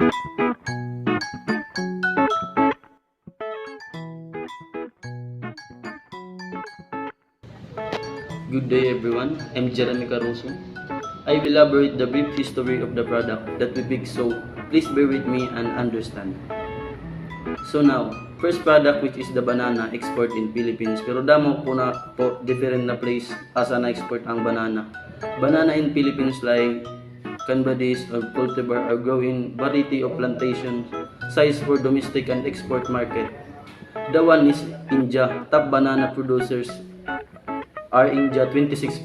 Good day everyone, I'm Jeremy Caruso. I will elaborate the brief history of the product that we picked, so please bear with me and understand. So now, first product which is the banana export in Philippines. Pero damo po na po different na place asa na export ang banana. Banana in Philippines like Canbadis or cultivar are growing variety of plantations size for domestic and export market. The one is India. Top banana producers are India 26%,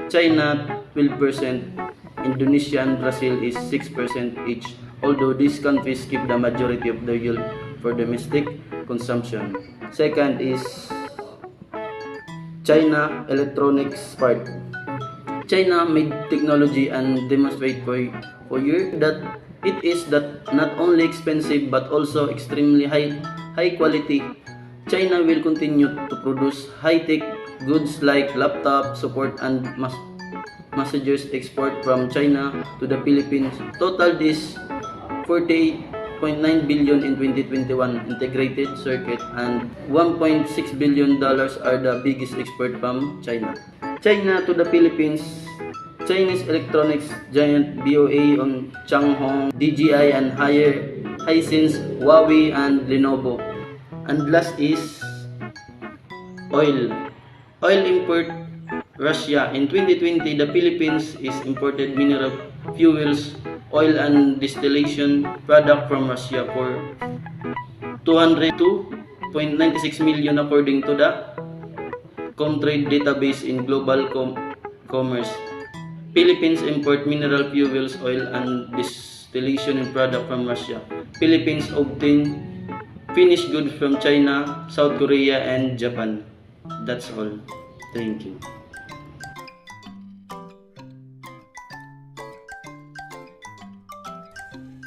China 12%, Indonesia and Brazil is 6% each, although these countries keep the majority of the yield for domestic consumption. Second is China electronics part. China made technology and demonstrate for years that it is that not only expensive but also extremely high quality. China will continue to produce high-tech goods like laptop support and messages export from China to the Philippines. Total this 48.9 billion in 2021 integrated circuit and $1.6 billion are the biggest export from China. China to the Philippines. Chinese electronics giant BOA on Changhong, DJI and Hisense, Huawei and Lenovo. And last is oil. Oil import Russia. In 2020, the Philippines is imported mineral fuels, oil and distillation product from Russia for 202.96 million according to the Comtrade database in global commerce. Philippines import mineral fuels, oil and distillation product from Russia. Philippines obtain finished goods from China, South Korea and Japan. That's all. Thank you.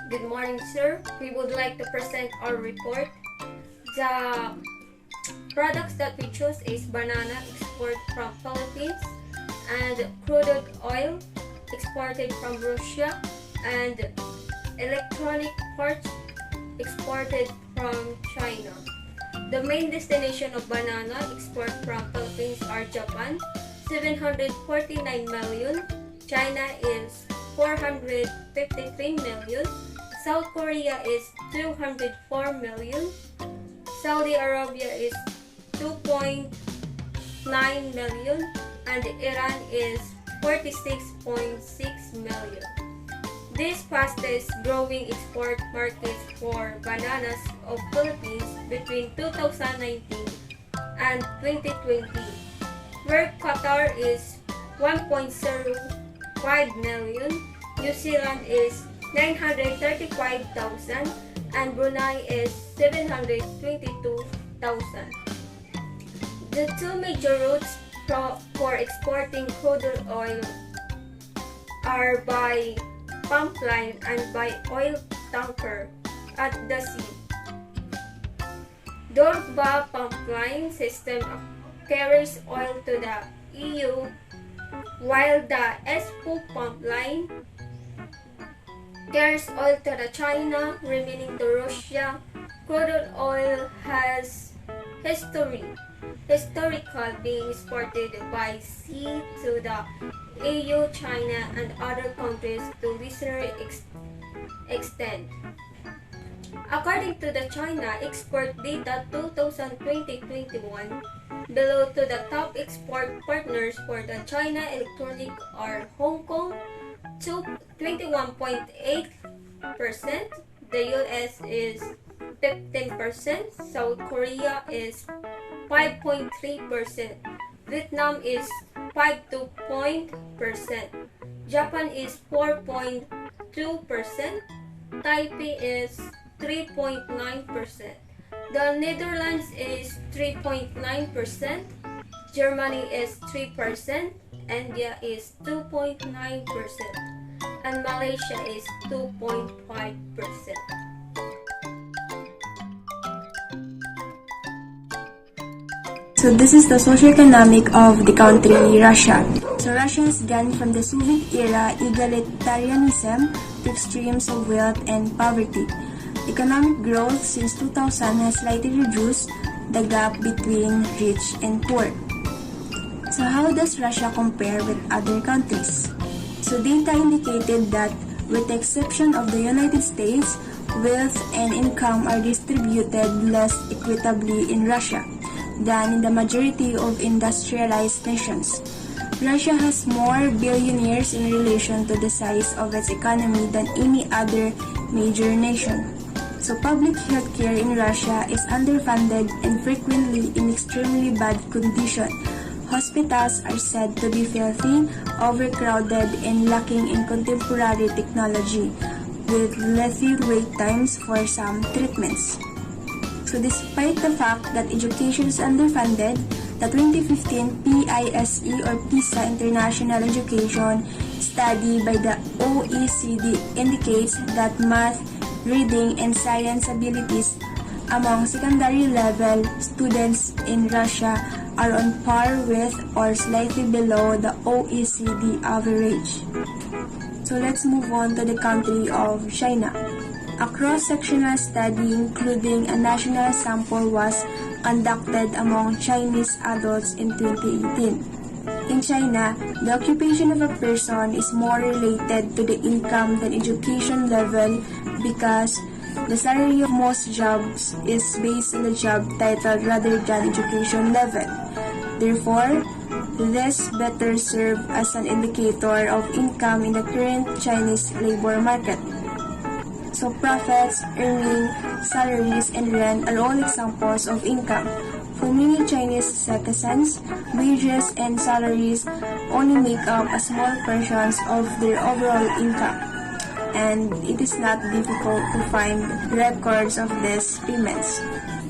Good morning, sir. We would like to present our report. The products that we chose is banana export from Philippines and crude oil exported from Russia and electronic parts exported from China. The main destination of banana export from Philippines are Japan, 749 million, China is 453 million, South Korea is 204 million, Saudi Arabia is 2.9 million, and Iran is 46.6 million. These fastest growing export markets for bananas of Philippines between 2019 and 2020, where Qatar is 1.05 million, New Zealand is 935,000, and Brunei is 722,000. The two major routes for exporting crude oil are by pipeline and by oil tanker at the sea. Dorba pipeline system carries oil to the EU, while the Espoo pipeline carries oil to the China, remaining to Russia. Crude oil has historical being exported by sea to the EU, China, and other countries to lesser extent. According to the China export data 2020-21, below to the top export partners for the China electronic are Hong Kong 21.8%, the US is 15%, South Korea is 5.3%, Vietnam is 5.2%, Japan is 4.2%, Taipei is 3.9%, the Netherlands is 3.9%, Germany is 3%, India is 2.9%, and Malaysia is 2.5%. So this is the socioeconomic of the country Russia. So Russia is gone from the Soviet era egalitarianism to extremes of wealth and poverty. Economic growth since 2000 has slightly reduced the gap between rich and poor. So how does Russia compare with other countries? So data indicated that with the exception of the United States, wealth and income are distributed less equitably in Russia than in the majority of industrialized nations. Russia has more billionaires in relation to the size of its economy than any other major nation. So public healthcare in Russia is underfunded and frequently in extremely bad condition. Hospitals are said to be filthy, overcrowded, and lacking in contemporary technology, with lengthy wait times for some treatments. So despite the fact that education is underfunded, the 2015 PISE or PISA International Education study by the OECD indicates that math, reading, and science abilities among secondary level students in Russia are on par with or slightly below the OECD average. So let's move on to the country of China. A cross-sectional study including a national sample was conducted among Chinese adults in 2018. In China, the occupation of a person is more related to the income than education level because the salary of most jobs is based on the job title rather than education level. Therefore, this better serve as an indicator of income in the current Chinese labor market. So profits, earning, salaries, and rent are all examples of income. For many Chinese citizens, wages and salaries only make up a small portion of their overall income, and it is not difficult to find records of these payments.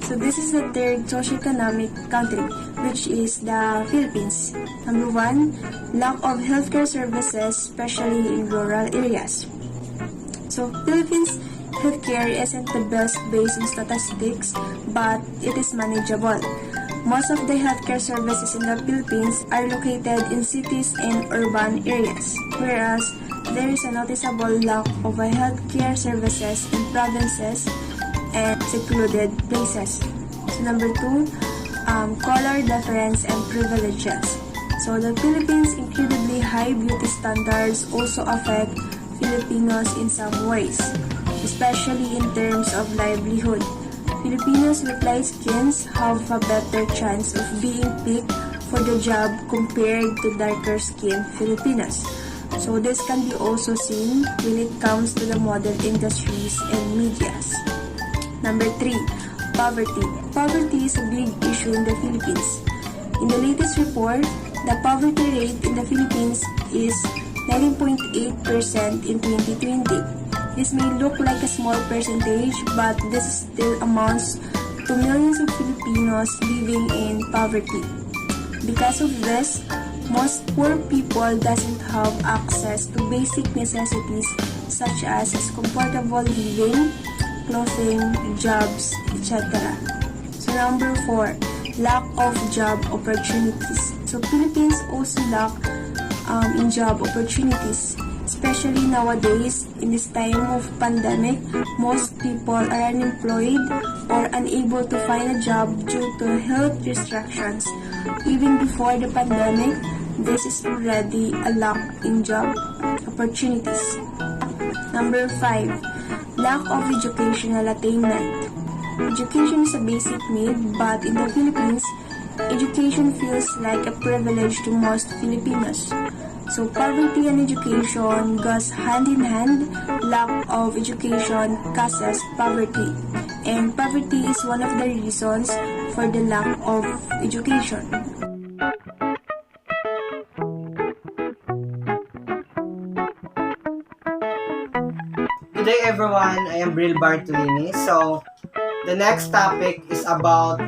So this is the third socioeconomic country, which is the Philippines. Number 1, lack of healthcare services, especially in rural areas. So Philippines healthcare isn't the best based on statistics, but it is manageable. Most of the healthcare services in the Philippines are located in cities and urban areas, whereas there is a noticeable lack of healthcare services in provinces and secluded places. So number 2, color difference and privileges. So the Philippines' incredibly high beauty standards also affect Filipinos in some ways, especially in terms of livelihood. Filipinos with light skins have a better chance of being picked for the job compared to darker skinned Filipinos. So this can be also seen when it comes to the model industries and medias. Number 3, poverty. Poverty is a big issue in the Philippines. In the latest report, the poverty rate in the Philippines is 19.8% in 2020. This may look like a small percentage, but this still amounts to millions of Filipinos living in poverty. Because of this, most poor people doesn't have access to basic necessities such as comfortable living, clothing, jobs, etc. So number 4, lack of job opportunities. So Philippines also lack in job opportunities, especially nowadays in this time of pandemic. Most people are unemployed or unable to find a job due to health restrictions. Even before the pandemic, this is already a lack in job opportunities. Number 5, lack of educational attainment. Education is a basic need, but in the Philippines, education feels like a privilege to most Filipinos. So poverty and education goes hand in hand. Lack of education causes poverty, and poverty is one of the reasons for the lack of education. Good day everyone, I am Bril Bartolini. So the next topic is about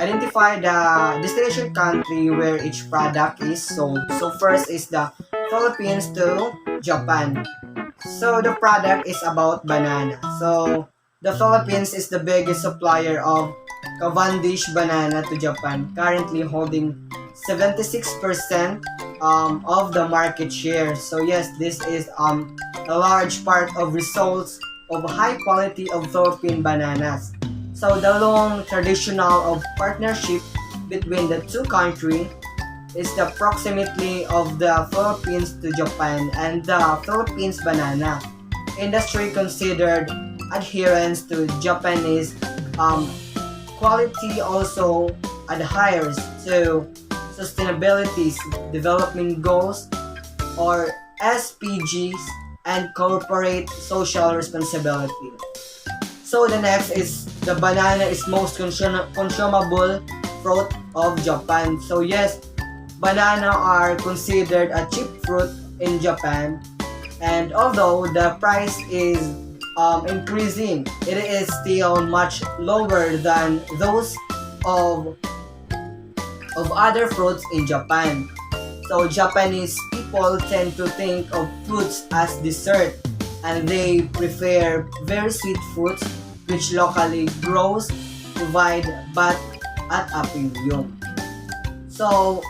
identify the destination country where each product is sold. So first is the Philippines to Japan. So the product is about banana. So the Philippines is the biggest supplier of Cavendish banana to Japan, currently holding 76% of the market share. So yes, this is a a large part of results of high quality of Philippine bananas. So the long traditional of partnership between the two countries is the proximity of the Philippines to Japan and the Philippines banana industry considered adherence to Japanese quality also adheres to sustainability development goals or SPGs and corporate social responsibility. So the next is the banana is most consumable fruit of Japan. So yes, banana are considered a cheap fruit in Japan, and although the price is increasing, it is still much lower than those of other fruits in Japan. So Japanese people tend to think of fruits as dessert, and they prefer very sweet fruits which locally grows, provide but at a premium. So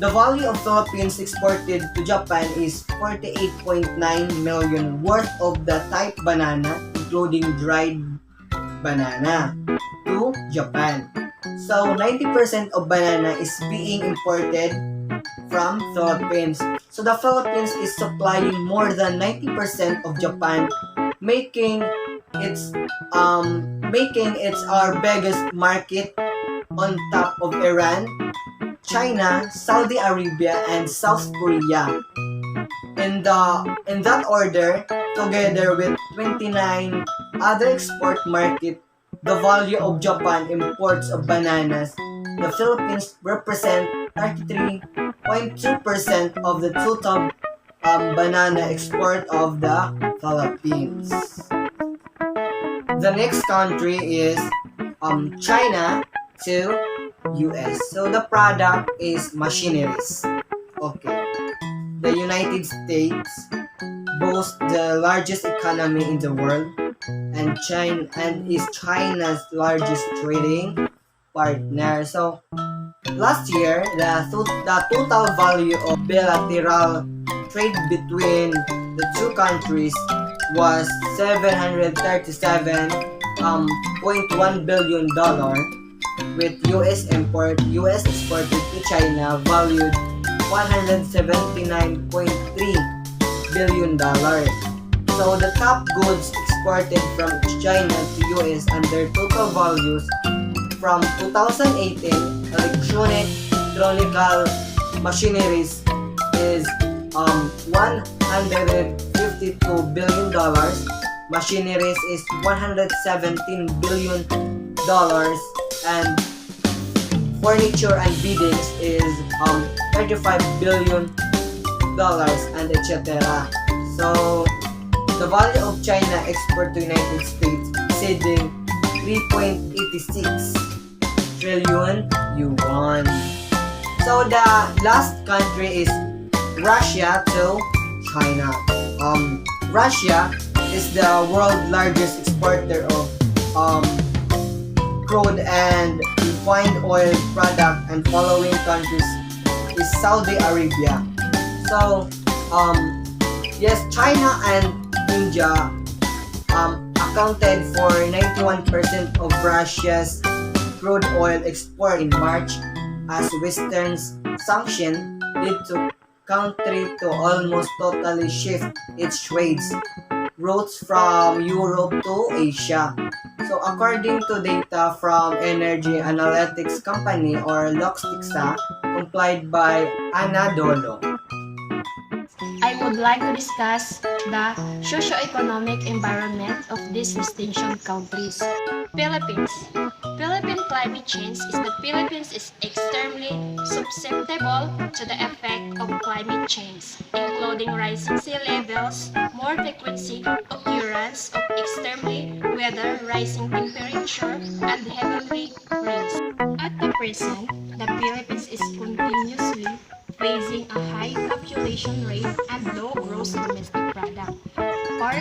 the value of Philippines exported to Japan is 48.9 million worth of the type banana, including dried banana, to Japan. So 90% of banana is being imported from Philippines. So the Philippines is supplying more than 90% of Japan, making its our biggest market on top of Iran, China, Saudi Arabia, and South Korea. In that order, together with 29 other export market, the value of Japan imports of bananas, the Philippines represent 33.2% of the total banana export of the Philippines. The next country is China to US. So the product is machineries. Okay. The United States boasts the largest economy in the world and is China's largest trading partner. So last year, the total value of bilateral trade between the two countries was $737.1 billion, with US exported to China valued $179.3 billion. So the top goods exported from China to US and their total values from 2018, electronical machineries is $152 billion, machineries is $117 billion, and furniture and beddings is $35 billion, and etc. So the value of China export to United States exceeding 3.86 trillion yuan. So the last country is Russia to China. Russia is the world's largest exporter of crude and refined oil product, and following countries is Saudi Arabia. So yes, China and India accounted for 91% of Russia's crude oil export in March, as Western sanctions led to country to almost totally shift its trades routes from Europe to Asia. So according to data from energy analytics company or Loxtixa, complied by Anadolu. I would like to discuss the socio-economic environment of these distinction countries. Philippines. Philippine climate change is the Philippines is extremely susceptible to the effect of climate change, including rising sea levels, more frequency occurrence of extremely weather, rising temperature, and heavy rains. At the present, the Philippines is continuously facing a high population rate and low gross domestic product, or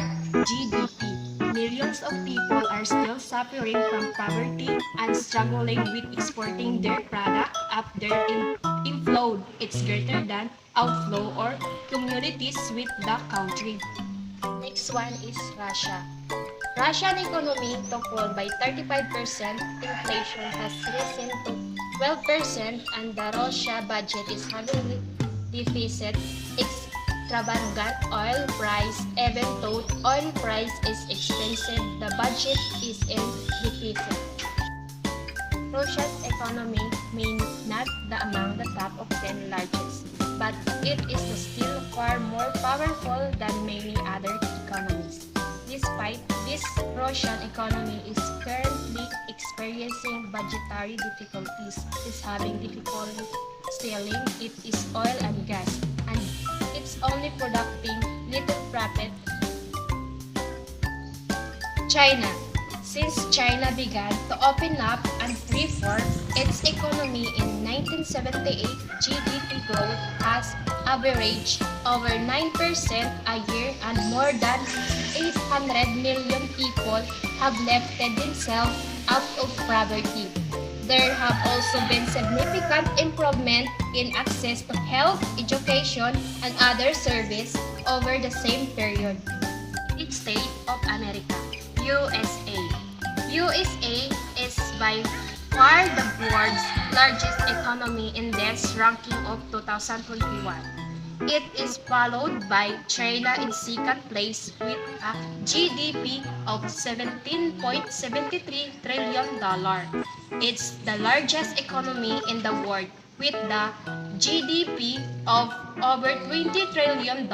GDP. Millions of people are still suffering from poverty and struggling with exporting their product after inflow. It's greater than outflow or communities with the country. Next one is Russia. Russian economy to fall by 35%, inflation has risen to 12%, and the Russia budget is heavily deficit, extravagant oil price. Even though oil price is expensive, the budget is in deficit. Russia's economy may not be among the top of 10 largest, but it is still far more powerful than many other economies. Despite this, Russian economy is currently experiencing budgetary difficulties, is having difficulty selling its oil and gas, and it's only producing little profit. China. Since China began to open up and reform its economy in 1978, GDP growth has averaged over 9% a year, and more than 800 million people have lifted themselves out of poverty. There have also been significant improvement in access to health, education, and other services over the same period. United States of America, USA. USA is by far the world's largest economy in this ranking of 2021. It is followed by China in second place with a GDP of $17.73 trillion. It's the largest economy in the world with the GDP of over $20 trillion,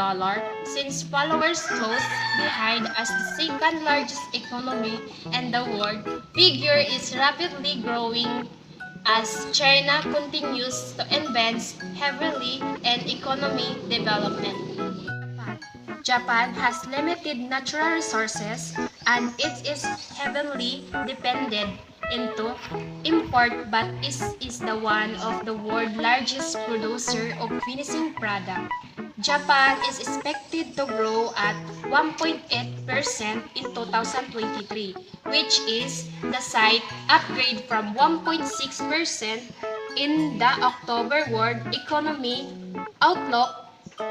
since followers close behind as the second largest economy in the world. Figure is rapidly growing as China continues to invest heavily in economy development. Japan has limited natural resources and it is heavily dependent into import, but is the one of the world's largest producer of finishing product. Japan is expected to grow at 1.8% in 2023, which is the slight upgrade from 1.6% in the October World Economy Outlook,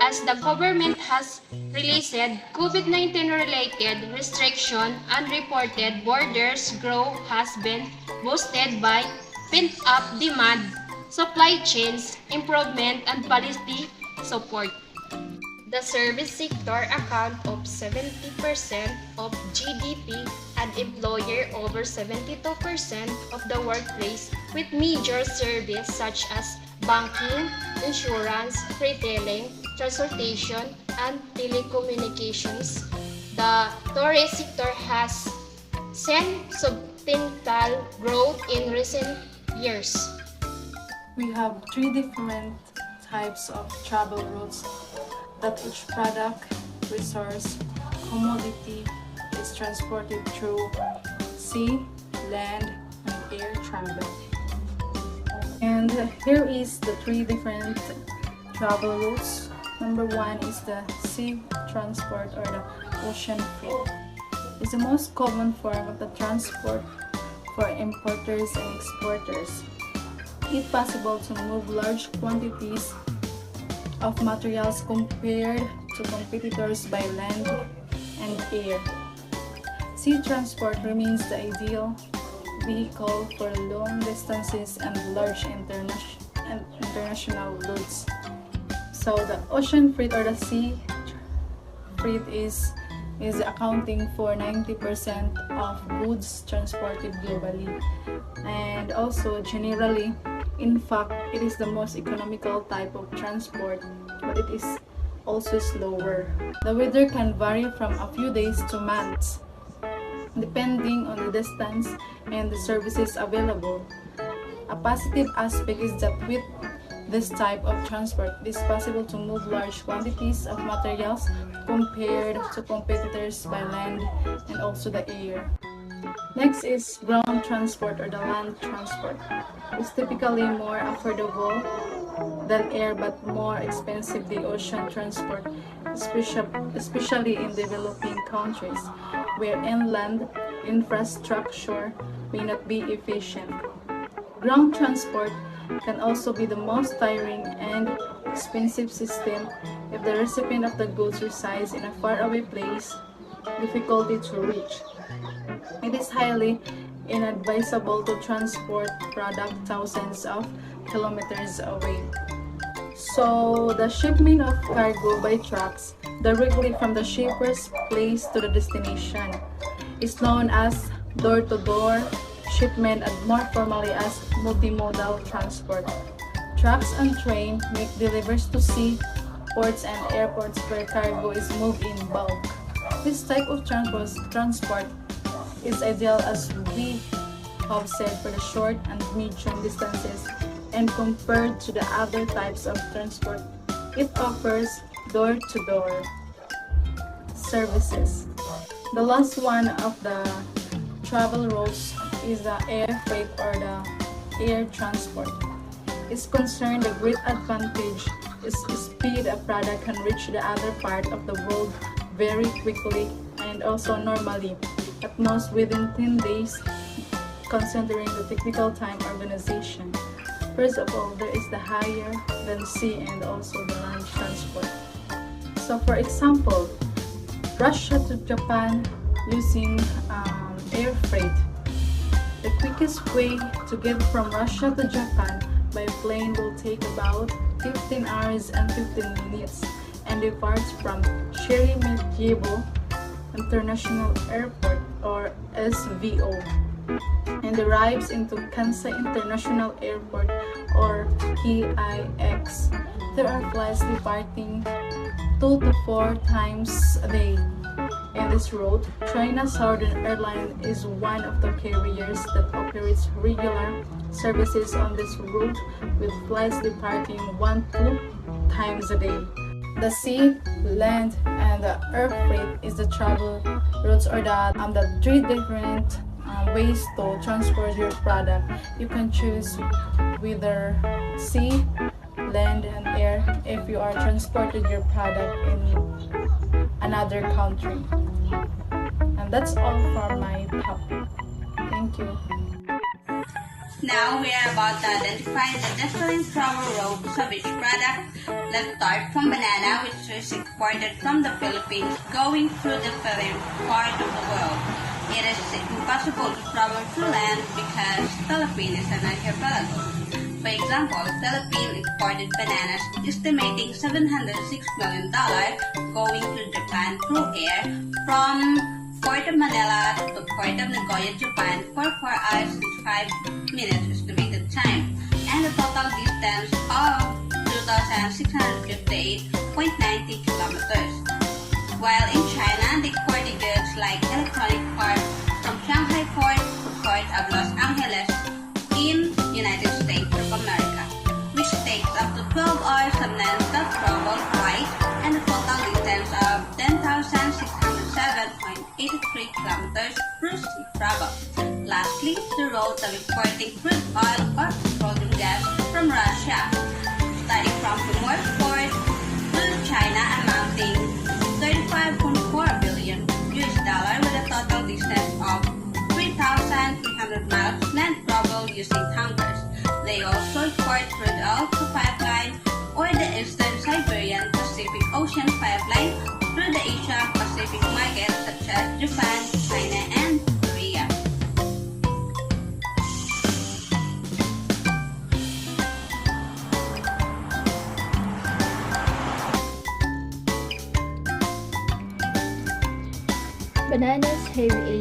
as the government has released COVID-19 related restriction. Unreported borders growth has been boosted by pent-up demand, supply chains improvement, and policy support. The service sector account of 70% of GDP and employer over 72% of the workplace, with major services such as banking, insurance, retailing, transportation, and telecommunications. The tourist sector has seen substantial growth in recent years. We have three different types of travel routes that each product, resource, commodity is transported through sea, land, and air travel. And here is the three different travel routes. Number one is the sea transport or the ocean freight. It's the most common form of the transport for importers and exporters. It's possible to move large quantities of materials compared to competitors by land and air. Sea transport remains the ideal vehicle for long distances and large international routes. So the ocean freight or the sea freight is accounting for 90% of goods transported globally, and also generally, in fact, it is the most economical type of transport, but it is also slower. The weather can vary from a few days to months, depending on the distance and the services available. A positive aspect is that with this type of transport, it is possible to move large quantities of materials compared to competitors by land and also the air. Next is ground transport or the land transport. It's typically more affordable than air but more expensive than ocean transport, especially in developing countries where inland infrastructure may not be efficient. Ground transport can also be the most tiring and expensive system if the recipient of the goods resides in a faraway place, difficulty to reach. It is highly inadvisable to transport product thousands of kilometers away. So, the shipment of cargo by trucks directly from the shipper's place to the destination is known as door-to-door shipment and more formally as multimodal transport. Trucks and trains make deliveries to sea, ports and airports where cargo is moved in bulk. This type of transport is ideal as we have said for the short and medium distances, and compared to the other types of transport, it offers door-to-door services. The last one of the travel routes is the air freight or the air transport. Is concerned the great advantage is speed. A product can reach the other part of the world very quickly and also normally, at most within 10 days, considering the technical time organization. First of all, there is the higher than sea and also the land transport. So for example, Russia to Japan using air freight. The quickest way to get from Russia to Japan by plane will take about 15 hours and 15 minutes and departs from Sheremetyevo International Airport or SVO and arrives into Kansai International Airport or KIX. There are flights departing 2 to 4 times a day. In this route, China Southern Airlines is one of the carriers that operates regular services on this route with flights departing 1-2 times a day. The sea, land, and the air freight is the travel routes or the 3 different ways to transport your product. You can choose whether sea, land, and air if you are transported your product in another country. And that's all for my topic. Thank you. Now we are about to identify the different travel routes of each product. Let's start from banana, which is exported from the Philippines going through the southern part of the world. It is impossible to travel through land because Philippines is an archipelago. For example, Philippines exported bananas estimating $706 million going to Japan through air from Port of Manila to Port of Nagoya, Japan for 4 hours and 5 minutes estimated time and a total distance of 2,658.90 kilometers. While in China, they exported goods like electronic parts from Shanghai Port to Port of Los Angeles in United States of America, which takes up to 12 hours of non-stop travel flight and a total distance of 10,607.83 kilometers through sea travel. Lastly, the route of exporting crude oil or petroleum gas from Russia, starting from Primorsk Port to China, amounting $35.4 billion with a total distance of 3,300 miles land travel using tankers. They also export crude oil to pipeline or the Eastern Siberian Pacific Ocean pipeline through the Asia-Pacific market such as Japan, China, and Korea. Bananas have a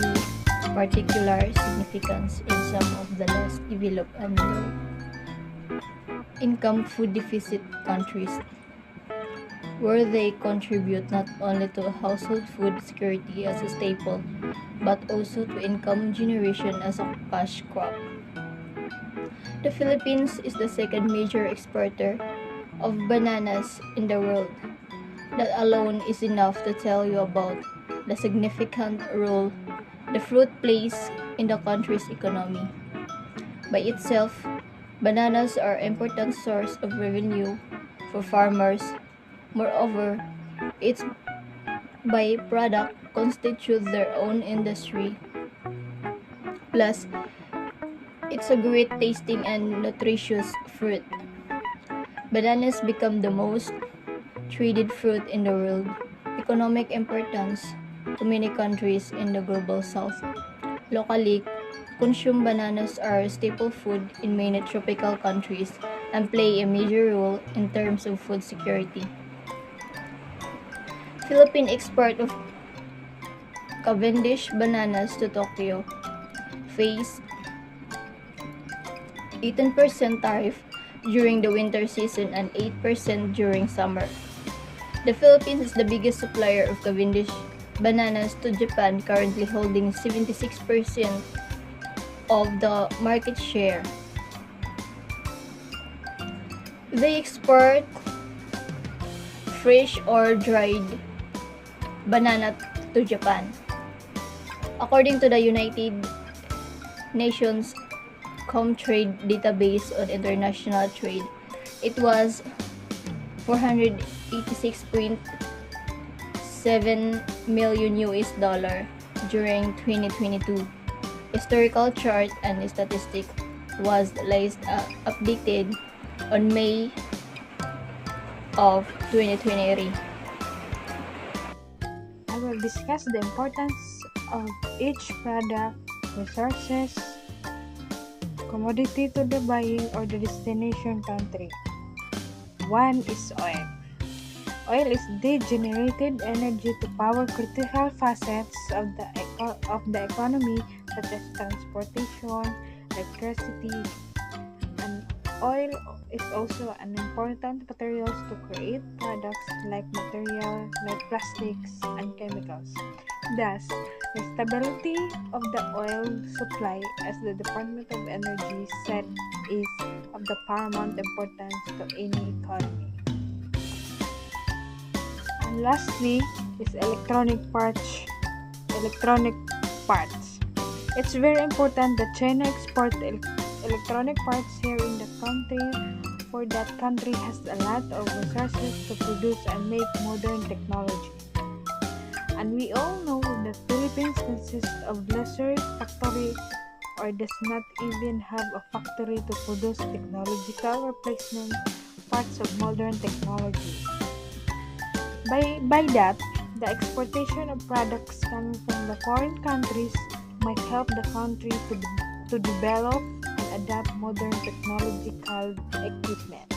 particular significance in some of the less developed and low-income food deficit countries, where they contribute not only to household food security as a staple, but also to income generation as a cash crop. The Philippines is the second major exporter of bananas in the world. That alone is enough to tell you about the significant role the fruit plays in the country's economy. By itself, bananas are an important source of revenue for farmers. Moreover, its byproduct constitutes their own industry. Plus, it's a great tasting and nutritious fruit. Bananas become the most traded fruit in the world. Economic importance to many countries in the global south. Locally, consumed bananas are a staple food in many tropical countries and play a major role in terms of food security. Philippine export of Cavendish bananas to Tokyo face 18% tariff during the winter season and 8% during summer. The Philippines is the biggest supplier of Cavendish bananas to Japan, currently holding 76% of the market share. They export fresh or dried banana to Japan. According to the United Nations Comtrade database on international trade, it was 486.7 million US dollar during 2022. Historical chart and statistic was last updated on May of 2023. I will discuss the importance of each product, resources, commodity to the buying or the destination country. One is oil. Oil is the generated energy to power critical facets of the economy such as transportation, electricity, and oil is also an important material to create products like plastics and chemicals. Thus, the stability of the oil supply, as the Department of Energy said, is of the paramount importance to any economy. And lastly is electronic parts. It's very important that China export electronic parts here in the country, for that country has a lot of resources to produce and make modern technology. And we all know that Philippines consists of lesser factory or does not even have a factory to produce technological replacement parts of modern technology. By that, the exportation of products coming from the foreign countries might help the country to develop and adapt modern technological equipment.